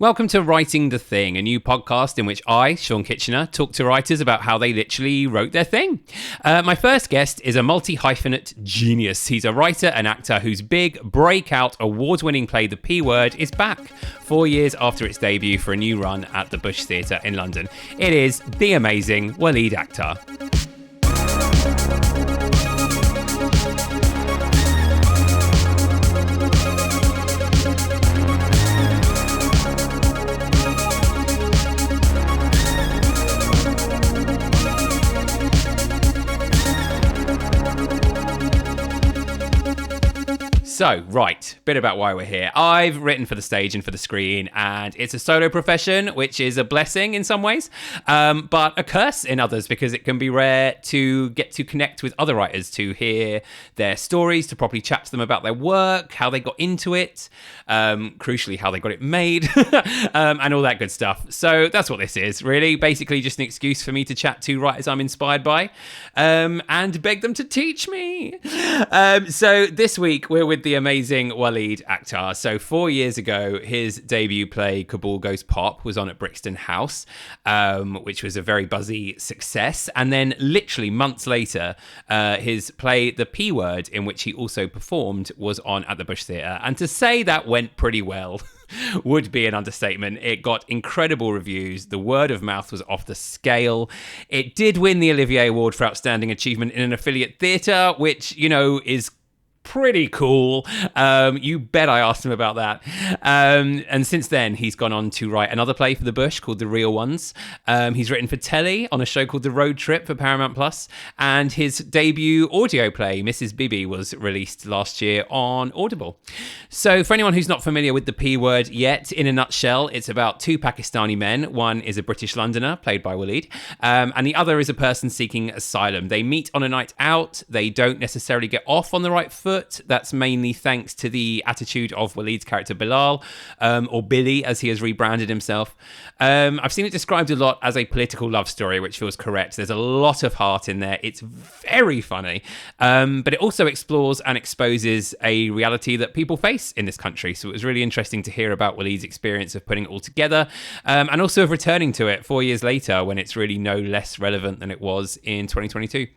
Welcome to Writing the Thing, a new podcast in which I, Shaun, talk to writers about how they literally wrote their thing. My first guest is a multi-hyphenate genius. He's a writer and actor whose big, breakout, award-winning play, The P Word, is back 4 years after its debut for a new run at the Bush Theatre in London. It is the amazing Waleed Akhtar. So, right, bit about why we're here. I've written for the stage and for the screen, and it's a solo profession, which is a blessing in some ways, but a curse in others, because it can be rare to get to connect with other writers, to hear their stories, to properly chat to them about their work, how they got into it, crucially, how they got it made, and all that good stuff. So that's what this is, really. Basically just an excuse for me to chat to writers I'm inspired by, and beg them to teach me. So this week, we're with the amazing Waleed Akhtar. So 4 years ago, his debut play Kabul Goes Pop was on at Brixton House, which was a very buzzy success. And then literally months later, his play The P Word, in which he also performed, was on at the Bush Theatre. And to say that went pretty well would be an understatement. It got incredible reviews. The word of mouth was off the scale. It did win the Olivier Award for Outstanding Achievement in an Affiliate Theatre, which, you know, is pretty cool. You bet I asked him about that. And since then, he's gone on to write another play for the Bush called The Real Ones. He's written for telly on a show called The Road Trip for Paramount Plus, and his debut audio play, Mrs. Bibi, was released last year on Audible. So for anyone who's not familiar with The P Word yet, in a nutshell, it's about two Pakistani men. One is a British Londoner, played by Waleed, and the other is a person seeking asylum. They meet on a night out. They don't necessarily get off on the right foot. That's mainly thanks to the attitude of Waleed's character Bilal, or Billy as he has rebranded himself. I've seen it described a lot as a political love story, which feels correct. There's a lot of heart in there. It's very funny, but it also explores and exposes a reality that people face in this country. So it was really interesting to hear about Waleed's experience of putting it all together, and also of returning to it 4 years later when it's really no less relevant than it was in 2022.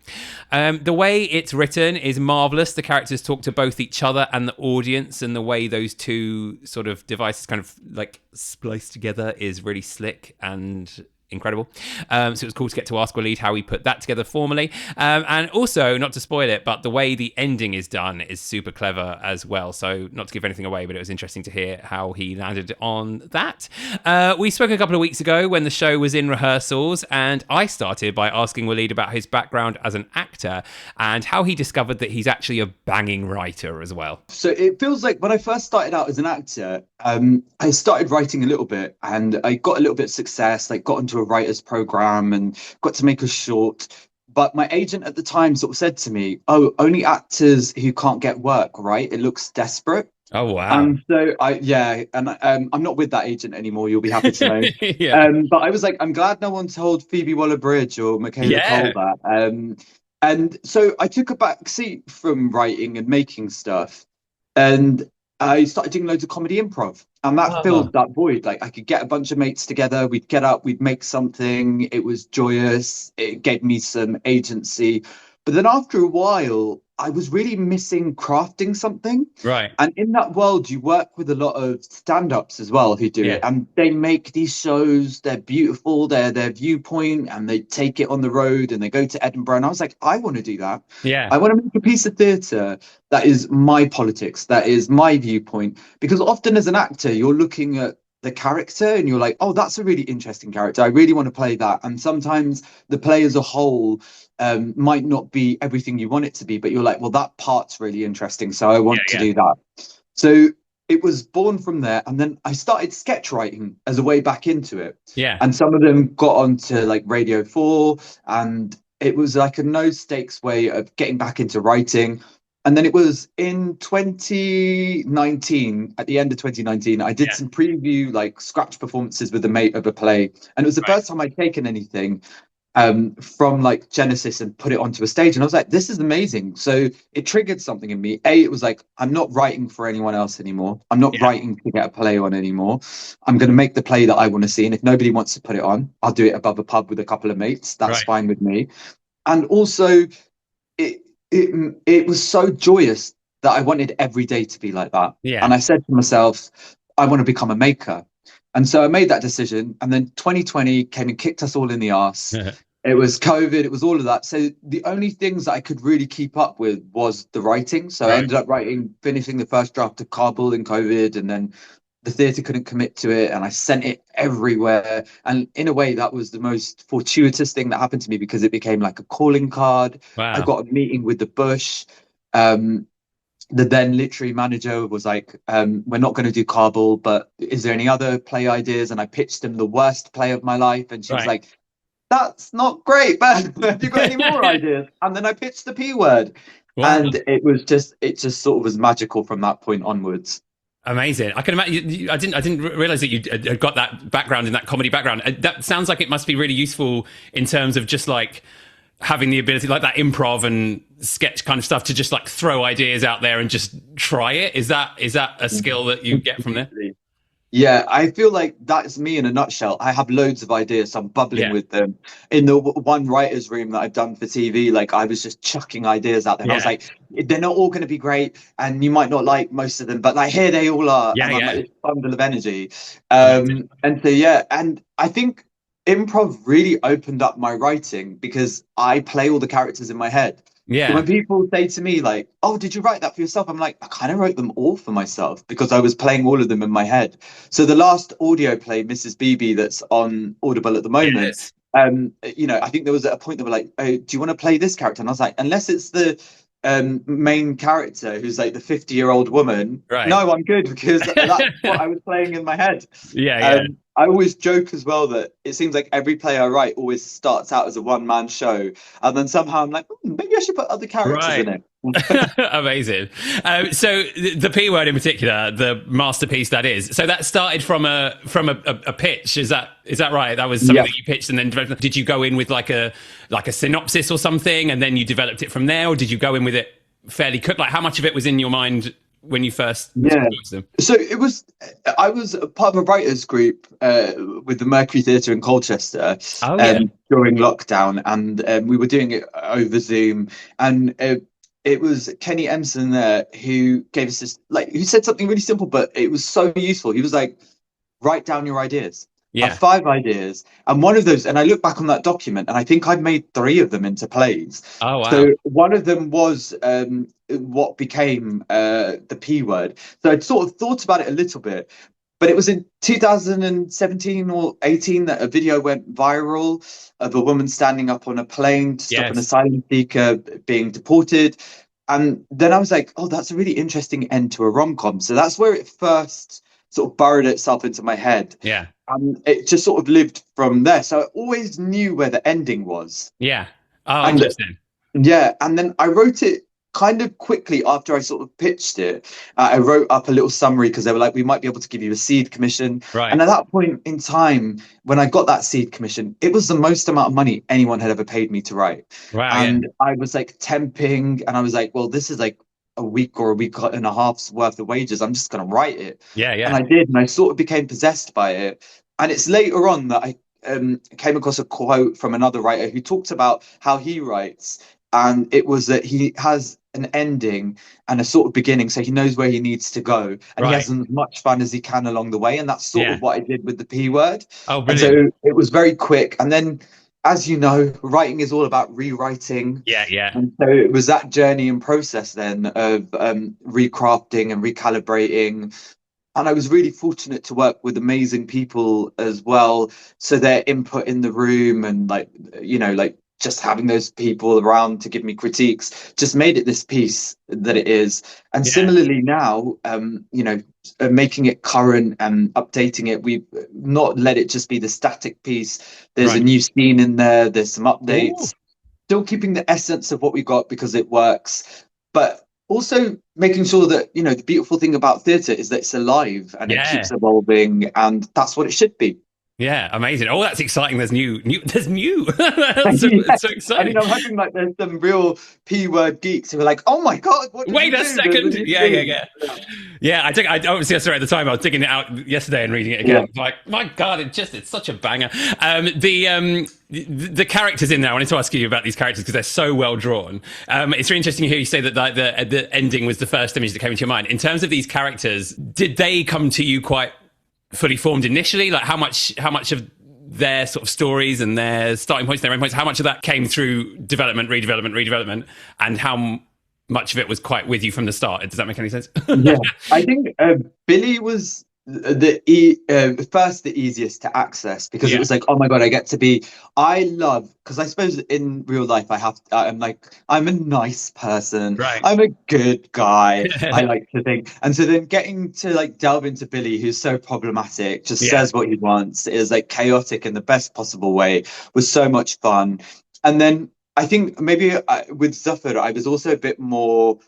The way it's written is marvelous. The characters talk to both each other and the audience, and the way those two sort of devices kind of like splice together is really slick and incredible. So it was cool to get to ask Waleed how he put that together formally. And also, not to spoil it, but the way the ending is done is super clever as well. So not to give anything away, but it was interesting to hear how he landed on that. We spoke a couple of weeks ago when the show was in rehearsals, and I started by asking Waleed about his background as an actor and how he discovered that he's actually a banging writer as well. So it feels like when I first started out as an actor, I started writing a little bit, and I got a little bit of success, like got into a writer's program and got to make a short. But my agent at the time sort of said to me, "Oh, only actors who can't get work, right? It looks desperate." Oh, wow. I'm not with that agent anymore. You'll be happy to know. But I was like, I'm glad no one told Phoebe Waller-Bridge or Michaela Cole that. And so I took a back seat from writing and making stuff, and I started doing loads of comedy improv, and that filled that void. Like, I could get a bunch of mates together, we'd get up, we'd make something. It was joyous. It gave me some agency. But then after a while, I was really missing crafting something. Right. And in that world, you work with a lot of stand-ups as well who do it. And they make these shows, they're beautiful, they're their viewpoint, and they take it on the road and they go to Edinburgh. And I was like, I want to do that. Yeah. I want to make a piece of theatre that is my politics, that is my viewpoint. Because often as an actor, you're looking at the character and you're like, oh, that's a really interesting character. I really want to play that. And sometimes the play as a whole might not be everything you want it to be, but you're like, well, that part's really interesting, so I want to do that. So it was born from there, and then I started sketch writing as a way back into it. And some of them got onto like Radio 4, and it was like a no stakes way of getting back into writing. And then it was in 2019, at the end of 2019, I did some preview, like scratch performances with a mate of a play. And it was the first time I'd taken anything. from like Genesis and put it onto a stage. And I was like, this is amazing. So it triggered something in me. It was like, I'm not writing for anyone else anymore. I'm not Yeah. writing to get a play on anymore. I'm going to make the play that I want to see. And if nobody wants to put it on, I'll do it above a pub with a couple of mates. That's Right. fine with me. And also, it was so joyous that I wanted every day to be like that. Yeah. And I said to myself, I want to become a maker. And so I made that decision. And then 2020 came and kicked us all in the arse. It was COVID, it was all of that. So the only things that I could really keep up with was the writing. So I Right. ended up finishing the first draft of Kabul in COVID, and then the theatre couldn't commit to it, and I sent it everywhere. And in a way, that was the most fortuitous thing that happened to me, because it became like a calling card. I Wow. got a meeting with the Bush. Um, the then literary manager was like, we're not going to do Kabul, but is there any other play ideas? And I pitched him the worst play of my life, and she was Right. like, that's not great, but have you got any more ideas? And then I pitched the P word, Wow. and it just sort of was magical from that point onwards. Amazing. I can imagine. I didn't realize that you had got that background in that comedy background. That sounds like it must be really useful in terms of just like having the ability, like that improv and sketch kind of stuff, to just like throw ideas out there and just try it. Is that a skill that you get from there? Yeah, I feel like that's me in a nutshell. I have loads of ideas, so I'm bubbling Yeah. with them. In the one writer's room that I've done for TV, like I was just chucking ideas out there. And I was Yeah. like, they're not all going to be great, and you might not like most of them, but like here they all are. Yeah. And I'm like Yeah. this bundle of energy. Amazing. And so, yeah, and I think improv really opened up my writing, because I play all the characters in my head. So Yeah. when people say to me like, "Oh, did you write that for yourself?" I'm like, I kind of wrote them all for myself, because I was playing all of them in my head. So the last audio play, Mrs. BB, that's on Audible at the moment, Yes. I think there was a point that were like, "Oh, do you want to play this character?" And I was like, unless it's the main character who's like the 50-year-old woman, Right. no, I'm good, because that's what I was playing in my head. Yeah. Yeah. I always joke as well that it seems like every play I write always starts out as a one-man show, and then somehow I'm like, maybe I should put other characters Right. in it. Amazing. So the P word in particular, the masterpiece that is. So that started from a pitch. Is that right? That was something Yeah. that you pitched and then developed. Did you go in with like a synopsis or something, and then you developed it from there, or did you go in with it fairly quick? Like, how much of it was in your mind when you first Yeah. voiced them? So I was a part of a writers group with the Mercury Theatre in Colchester Oh yeah. during lockdown, and we were doing it over Zoom. And it was Kenny Emson there who gave us this, like, who said something really simple, but it was so useful. He was like, write down your ideas. I Yeah. have 5 ideas, and one of those, and I look back on that document, and I think I'd made 3 of them into plays. Oh wow. So one of them was what became the P word. So I'd sort of thought about it a little bit, but it was in 2017 or 18 that a video went viral of a woman standing up on a plane to stop an Yes. asylum seeker being deported. And then I was like, oh, that's a really interesting end to a rom-com. So that's where it first sort of burrowed itself into my head. Yeah. And it just sort of lived from there. So I always knew where the ending was. Yeah. Oh, And interesting. yeah, and then I wrote it kind of quickly after I sort of pitched it. I wrote up a little summary, because they were like, we might be able to give you a seed commission. Right. And at that point in time, when I got that seed commission, it was the most amount of money anyone had ever paid me to write. Wow. Yeah. And I was like temping, and I was like, well, this is like a week or a week and a half's worth of wages. I'm just going to write it. Yeah. And Yeah. I did, and I sort of became possessed by it. And it's later on that I came across a quote from another writer who talked about how he writes. And it was that he has an ending and a sort of beginning, so he knows where he needs to go, and he Right. has as much fun as he can along the way. And that's sort Yeah. of what I did with the P word. Oh, And brilliant. so it was very quick. And then, as you know, writing is all about rewriting. Yeah. Yeah. And so it was that journey and process then of recrafting and recalibrating. And I was really fortunate to work with amazing people as well. So their input in the room, and like just having those people around to give me critiques, just made it this piece that it is. And Yeah. similarly now, making it current and updating it, we've not let it just be the static piece. There's a Right. new scene in there. There's some Ooh. updates. Still keeping the essence of what we got, because it works, but also making sure that the beautiful thing about theatre is that it's alive and it Yeah. keeps evolving, and that's what it should be. Yeah, amazing. Oh, that's exciting. There's new. That's so, Yeah. so I mean, exciting. I'm hoping like there's some real P-word geeks who are like, "Oh my God, what did Wait you a do? There's a second. new Yeah, yeah, thing." yeah. Yeah, I obviously sorry at the time I was digging it out yesterday and reading it Yeah. again. Like, my God, it's such a banger. The characters in there. I wanted to ask you about these characters because they're so well drawn. It's really interesting to hear you say that like, the ending was the first image that came into your mind. In terms of these characters, did they come to you quite fully formed initially? Like, how much of their sort of stories and their starting points, their end points, how much of that came through development, redevelopment, and how much of it was quite with you from the start? Does that make any sense? Yeah, I think Billy was first the easiest to access because it Yeah. was like, oh my God, I get to be. I love because I suppose in real life I'm like I'm a nice person. Right. I'm a good guy. I like to think, and so then getting to like delve into Billy, who's so problematic, just Yeah. says what he wants, is like chaotic in the best possible way, was so much fun. And then I think maybe with Zuffer, I was also a bit more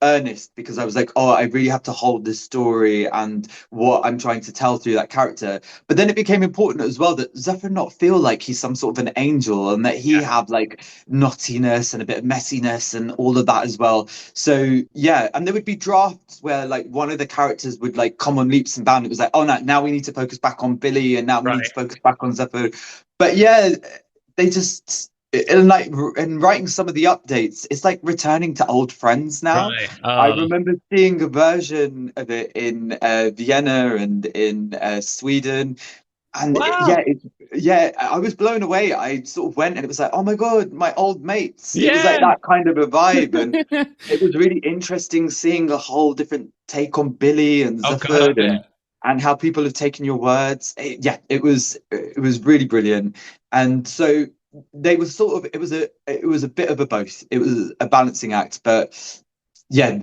earnest because I was like, oh, I really have to hold this story and what I'm trying to tell through that character. But then it became important as well that Zephyr not feel like he's some sort of an angel and that he Yeah. have like naughtiness and a bit of messiness and all of that as well. So yeah, and there would be drafts where like one of the characters would like come on leaps and bounds. It was like, oh no, now we need to focus back on Billy and now we need Right. to focus back on Zephyr. But yeah, they just and like and writing some of the updates, it's like returning to old friends now. Right. I remember seeing a version of it in Vienna and in Sweden, and Wow. yeah, I was blown away. I sort of went and it was like, oh my God, my old mates. It was like Yeah. that kind of a vibe, and it was really interesting seeing a whole different take on Billy and Oh God, I Zufford bet. and how people have taken your words. Yeah, it was really brilliant, and so they were sort of it was a bit of a both. It was a balancing act, but yeah,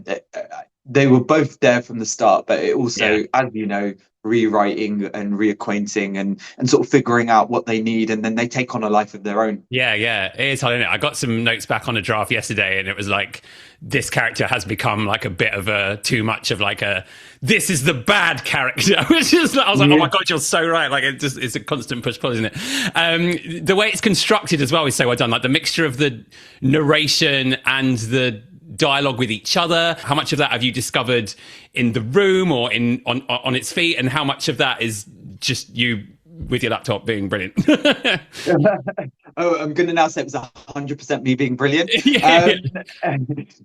they were both there from the start. But it Yeah. also, as you know, rewriting and reacquainting and sort of figuring out what they need, and then they take on a life of their own. Yeah, yeah, it is hard, isn't it? I got some notes back on a draft yesterday, and it was like this character has become like a bit of a too much of like a this is the bad character, which is I was like, oh Yeah. my God, you're so right. Like it's a constant push pull, isn't it? The way it's constructed as well is so well done. Like the mixture of the narration and the dialogue with each other. How much of that have you discovered in the room or in on its feet, and how much of that is just you with your laptop being brilliant? Oh, I'm going to now say it was 100% me being brilliant. Yeah,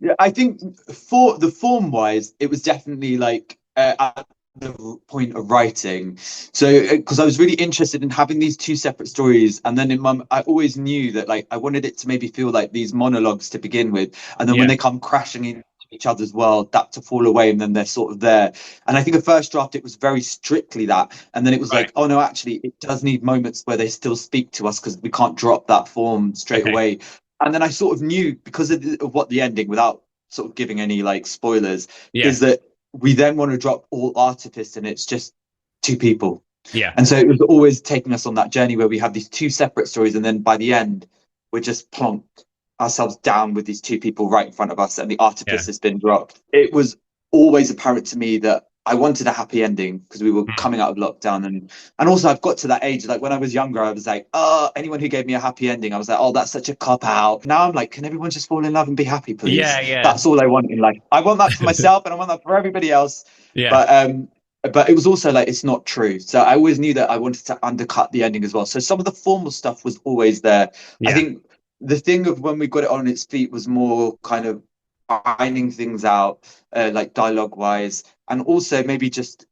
Yeah, I think for the form wise, it was definitely like at the point of writing. So, because I was really interested in having these two separate stories, and then I always knew that like I wanted it to maybe feel like these monologues to begin with, and then when yeah, they come crashing into each other's world, that to fall away, and then they're sort of there. And I think the first draft it was very strictly that, and then it was right. like, oh no, actually, it does need moments where they still speak to us because we can't drop that form straight Okay. away. And then I sort of knew because of what the ending, without sort of giving any like spoilers, Yeah, is that we then want to drop all artifice and it's just two people. yeah, And so it was always taking us on that journey where we have these two separate stories, and then by the end, we're just plonked ourselves down with these two people right in front of us, and the yeah. artifice has been dropped. It was always apparent to me that I wanted a happy ending because we were Mm. coming out of lockdown, and also I've got to that age like when I was younger I was like, oh, anyone who gave me a happy ending I was like, oh, that's such a cop out. Now I'm like, can everyone just fall in love and be happy, please? Yeah, yeah, That's all I want in life. I want that for myself and I want that for everybody else. yeah, But it was also like it's not true, so I always knew that I wanted to undercut the ending as well, so some of the formal stuff was always there. I yeah, think the thing of when we got it on its feet was more kind of ironing things out, like dialogue wise, and also maybe just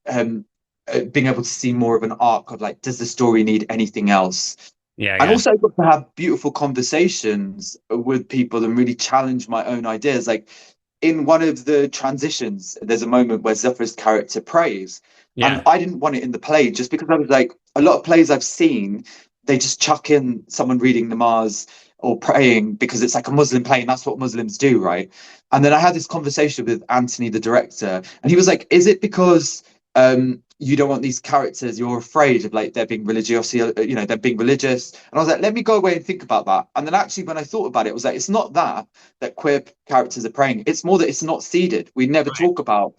being able to see more of an arc of like, does the story need anything else? yeah, And yeah, also I got to have beautiful conversations with people and really challenge my own ideas. Like in one of the transitions, there's a moment where Zephyr's character prays, and yeah. I didn't want it in the play just because I was like, a lot of plays I've seen, they just chuck in someone reading namaz or praying because it's like a Muslim play and that's what Muslims do, right? And then I had this conversation with Anthony, the director, and he was like, is it because you don't want these characters, you're afraid of like they're being religious, you know, they're being religious? And I was like, let me go away and think about that. And then actually when I thought about it, it was like, it's not that queer characters are praying, it's more that it's not seeded. We never Right. talk about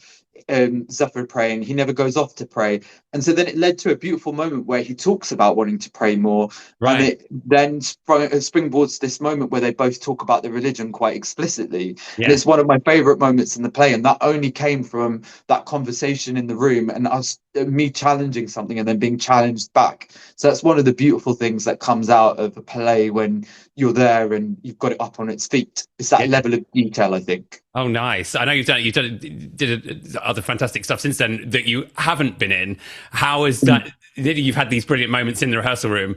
Zephyr praying. He never goes off to pray. And so then it led to a beautiful moment where he talks about wanting to pray more. And Right. it then springboards this moment where they both talk about the religion quite explicitly. And Yeah. it's one of my favorite moments in the play. And that only came from that conversation in the room and us, me challenging something and then being challenged back. So that's one of the beautiful things that comes out of a play when you're there and you've got it up on its feet. It's that Yeah. level of detail, I think. Oh, nice. I know did other fantastic stuff since then that you haven't been in. How is that? You've had these brilliant moments in the rehearsal room.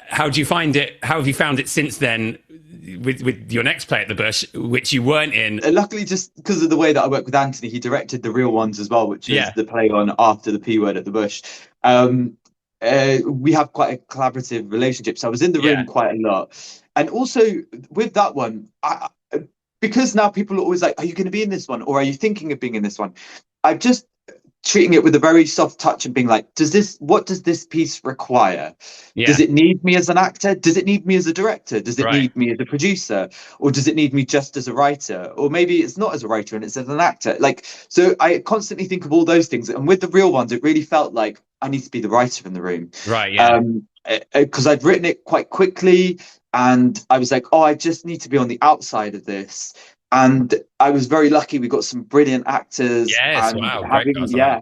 How do you find it? How have you found it since then with your next play at the Bush, which you weren't in? Luckily, just because of the way that I work with Anthony, he directed the real ones as well, which is the play on After the P Word at the Bush. We have quite a collaborative relationship, so I was in the room quite a lot. And also with that one, because now people are always like, are you going to be in this one? Or are you thinking of being in this one? I'm just treating it with a very soft touch and being like, what does this piece require? Yeah. Does it need me as an actor? Does it need me as a director? Does it need me as a producer? Or does it need me just as a writer? Or maybe it's not as a writer and it's as an actor. Like, so I constantly think of all those things. And with the real ones, it really felt like I need to be the writer in the room. Right. Yeah. Because I'd written it quite quickly. And I was like, oh, I just need to be on the outside of this. And I was very lucky. We got some brilliant actors. Yes, And wow,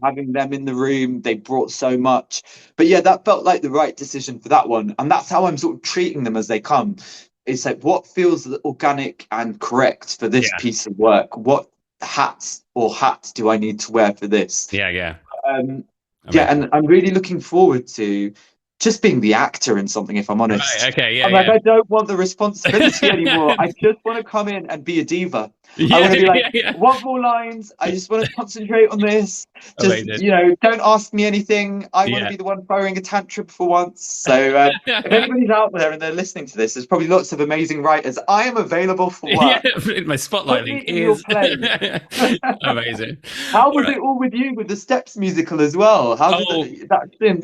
having them in the room, they brought so much. But yeah, that felt like the right decision for that one. And that's how I'm sort of treating them as they come. It's like, what feels organic and correct for this piece of work? What hats do I need to wear for this? Yeah. And I'm really looking forward to just being the actor in something, if I'm honest. Right, okay, yeah, I'm like, I don't want the responsibility anymore. I just want to come in and be a diva. I want to be like, want more lines. I just want to concentrate on this. Just, don't ask me anything. I want to be the one throwing a tantrum for once. So if anybody's out there and they're listening to this, there's probably lots of amazing writers. I am available for work. My spotlight link is amazing. How was it all with you with the Steps musical as well? How did that spin?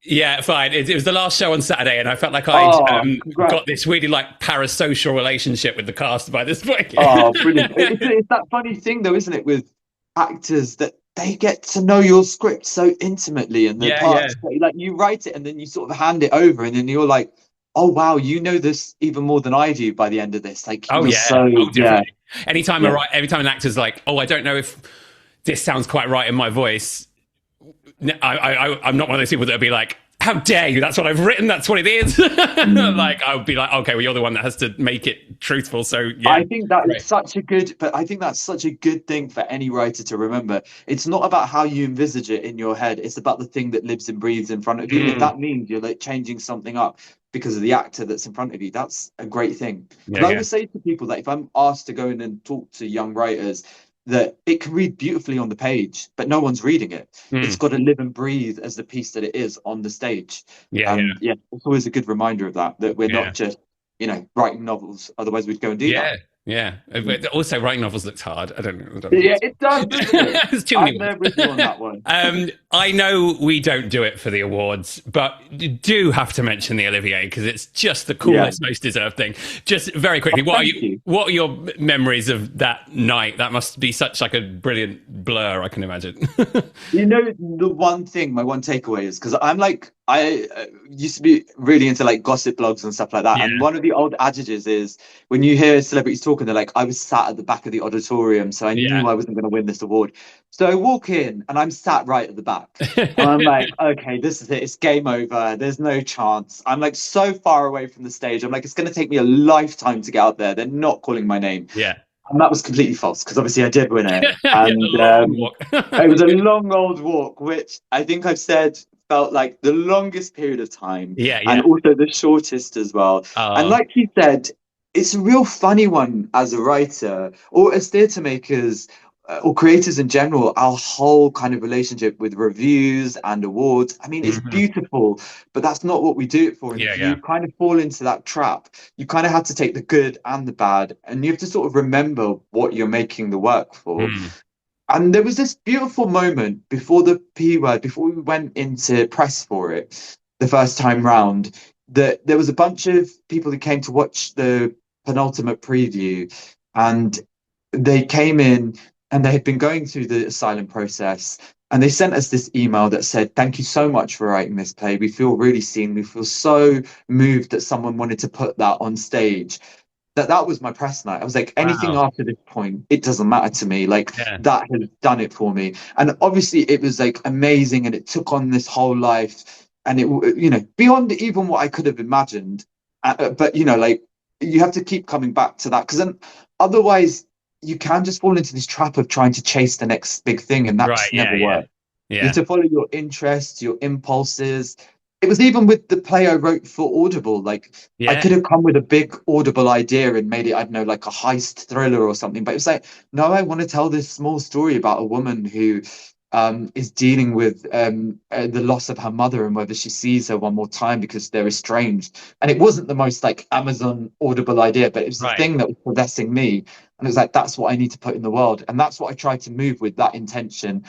Yeah, fine. It was the last show on Saturday, and I felt like I'd got this really like parasocial relationship with the cast by this point. Oh, brilliant. It's that funny thing, though, isn't it, with actors that they get to know your script so intimately and the parts. Like you write it and then you sort of hand it over and then you're like, oh, wow, you know this even more than I do by the end of this. Like, Anytime an actor's like, oh, I don't know if this sounds quite right in my voice, I'm not one of those people that'll be like, how dare you? That's what I've written. That's what it is. Like, I would be like, okay, well, you're the one that has to make it truthful. So, yeah. I think that's such a good thing for any writer to remember. It's not about how you envisage it in your head. It's about the thing that lives and breathes in front of you. If that means you're like changing something up because of the actor that's in front of you, that's a great thing. I always say to people that if I'm asked to go in and talk to young writers, that it can read beautifully on the page, but no one's reading it. It's got to live and breathe as the piece that it is on the stage. It's always a good reminder of that we're not just, writing novels. Otherwise we'd go and do that. Yeah. Also, writing novels looks hard. I don't know. Yeah, it does. There's too many. I'm there with you on that one. I know we don't do it for the awards, but you do have to mention the Olivier because it's just the coolest, most deserved thing. Just very quickly, what are your memories of that night? That must be such like a brilliant blur, I can imagine. The one thing, my one takeaway is because I used to be really into like gossip blogs and stuff like that. And one of the old adages is when you hear celebrities talking, they're like, I was sat at the back of the auditorium, so I knew I wasn't going to win this award. So I walk in and I'm sat right at the back. And I'm like, okay, this is it. It's game over. There's no chance. I'm like so far away from the stage. I'm like, it's going to take me a lifetime to get out there. They're not calling my name. Yeah. And that was completely false because obviously I did win it. And it was a long old walk, which I think I've said felt like the longest period of time and also the shortest as well. And like you said, it's a real funny one as a writer or as theatre makers or creators in general, our whole kind of relationship with reviews and awards. I mean, it's beautiful, but that's not what we do it for. And if you kind of fall into that trap, you kind of have to take the good and the bad, and you have to sort of remember what you're making the work for. And there was this beautiful moment before the P Word, before we went into press for it the first time round, that there was a bunch of people who came to watch the penultimate preview, and they came in and they had been going through the asylum process. And they sent us this email that said, "Thank you so much for writing this play. We feel really seen. We feel so moved that someone wanted to put that on stage." That was my press night. I was like, anything Wow. after this point, it doesn't matter to me. Like, Yeah. that has done it for me. And obviously, it was like amazing, and it took on this whole life, and beyond even what I could have imagined. But like, you have to keep coming back to that, because then otherwise you can just fall into this trap of trying to chase the next big thing, and that Right. just Yeah. never Yeah. works. You Yeah. have to follow your interests, your impulses. It was even with the play I wrote for Audible. Like, I Yeah. could have come with a big Audible idea and made it, I don't know, like a heist thriller or something. But it was like, no, I want to tell this small story about a woman who is dealing with the loss of her mother, and whether she sees her one more time because they're estranged. And it wasn't the most like Amazon Audible idea, but it was the Right. thing that was possessing me. And it was like, that's what I need to put in the world. And that's what I tried to move with that intention.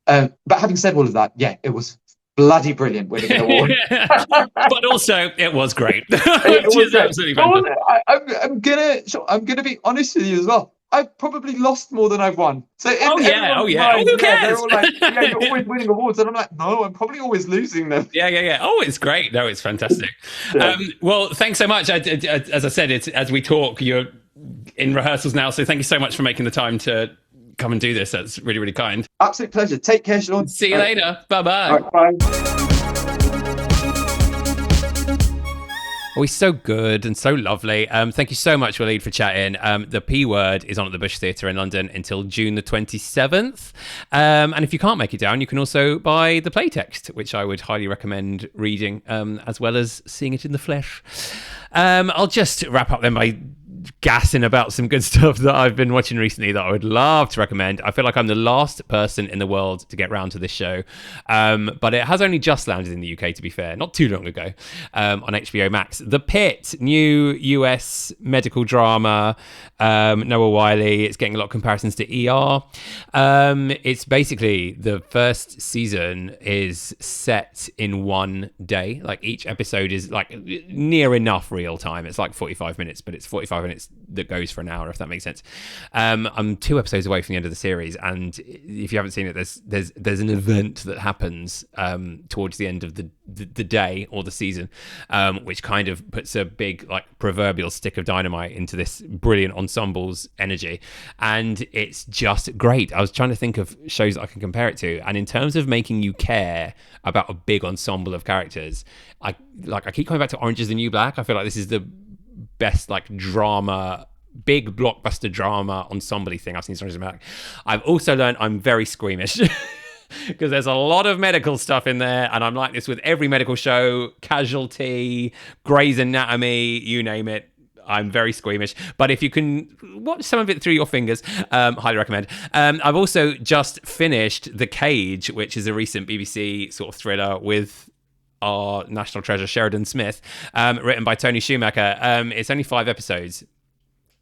But having said all of that, yeah, it was bloody brilliant winning an award. But also, it was great, It which was is great. absolutely But fantastic. I'm gonna be honest with you as well. I've probably lost more than I've won. So in Oh yeah, oh everyone's yeah. Oh, mind, who yeah, they're cares? all like, "Yeah, you're always winning awards," and I'm like, "No, I'm probably always losing them." Yeah, yeah, yeah. Oh, it's great. No, it's fantastic. Yeah. Well, thanks so much. As I said, it's as we talk, you're in rehearsals now, so thank you so much for making the time to come and do this. That's really, really kind. Absolute pleasure. Take care, Shaun. See you later. Bye All bye. right, bye. Oh, he's so good and so lovely. Thank you so much, Waleed, for chatting. The P Word is on at the Bush Theatre in London until June the 27th. And if you can't make it down, you can also buy the playtext, which I would highly recommend reading, as well as seeing it in the flesh. I'll just wrap up then by gassing about some good stuff that I've been watching recently that I would love to recommend. I feel like I'm the last person in the world to get round to this show, but it has only just landed in the UK, to be fair, not too long ago, on HBO Max. The Pit, new US medical drama, Noah Wiley. It's getting a lot of comparisons to ER. It's basically, the first season is set in one day. Like, each episode is like near enough real time. It's like 45 minutes, but it's 45 minutes that goes for an hour, if that makes sense. I'm 2 episodes away from the end of the series, and if you haven't seen it, there's an event that happens towards the end of the day or the season, which kind of puts a big, like, proverbial stick of dynamite into this brilliant ensemble's energy, and it's just great. I was trying to think of shows that I can compare it to, and in terms of making you care about a big ensemble of characters, I keep coming back to Orange Is the New Black. I feel like this is the best, like, drama, big blockbuster drama ensemble thing I've seen. I've also learned I'm very squeamish because there's a lot of medical stuff in there, and I'm like this with every medical show: Casualty, Grey's Anatomy, you name it. I'm very squeamish, but if you can watch some of it through your fingers, highly recommend. I've also just finished The Cage, which is a recent BBC sort of thriller with our national treasure Sheridan Smith, written by Tony Schumacher. It's only 5 episodes,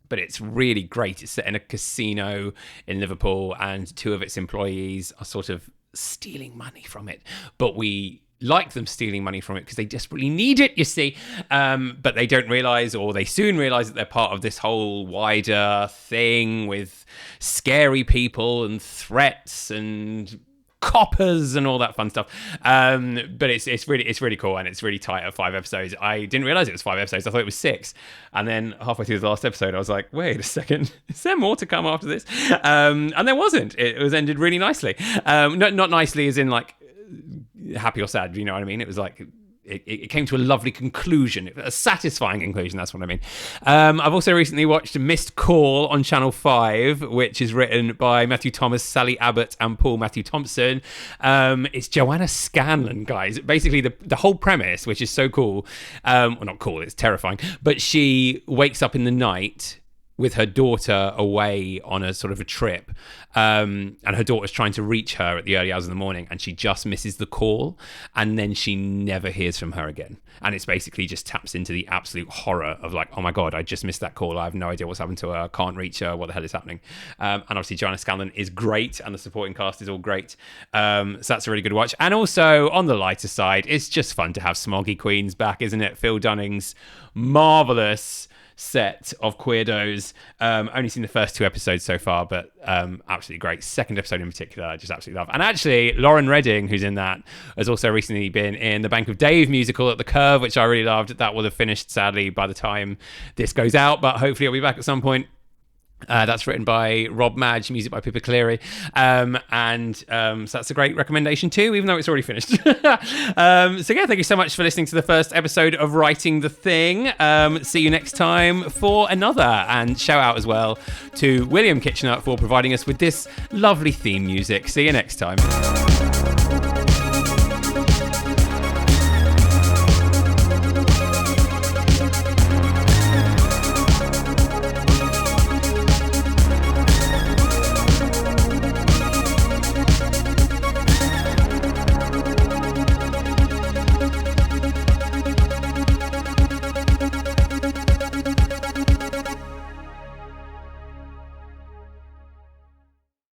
but it's really great. It's set in a casino in Liverpool, and 2 of its employees are sort of stealing money from it, but we like them stealing money from it because they desperately need it, you see. But they don't realize, or they soon realize, that they're part of this whole wider thing with scary people and threats and coppers and all that fun stuff. But it's really cool, and it's really tight at 5 episodes. I didn't realize it was 5 episodes. I thought it was 6, and then halfway through the last episode I was like, wait a second, is there more to come after this? And there wasn't. It was ended really nicely. Not nicely as in like happy or sad, you know what I mean? It was like it came to a lovely conclusion, a satisfying conclusion, that's what I mean. I've also recently watched Missed Call on Channel 5, which is written by Matthew Thomas, Sally Abbott, and Paul Matthew Thompson. It's Joanna Scanlon, guys. Basically, the whole premise, which is so cool, well, not cool, it's terrifying, but she wakes up in the night with her daughter away on a sort of a trip, and her daughter's trying to reach her at the early hours of the morning, and she just misses the call, and then she never hears from her again. And it's basically just taps into the absolute horror of like, oh my god, I just missed that call, I have no idea what's happened to her, I can't reach her, what the hell is happening? And obviously Joanna Scanlon is great, and the supporting cast is all great, so that's a really good watch. And also, on the lighter side, it's just fun to have Smoggy Queens back, isn't it? Phil Dunning's marvellous set of Queerdos. Only seen the first 2 episodes so far, but absolutely great. Second episode in particular, I just absolutely love. And actually, Lauren Redding, who's in that, has also recently been in the Bank of Dave musical at the Curve, which I really loved. That will have finished, sadly, by the time this goes out, but hopefully it'll be back at some point. That's written by Rob Madge, music by Pippa Cleary. So that's a great recommendation too, even though it's already finished. So yeah, thank you so much for listening to the first episode of Writing the Thing. See you next time for another. And shout out as well to William Kitchener for providing us with this lovely theme music. See you next time.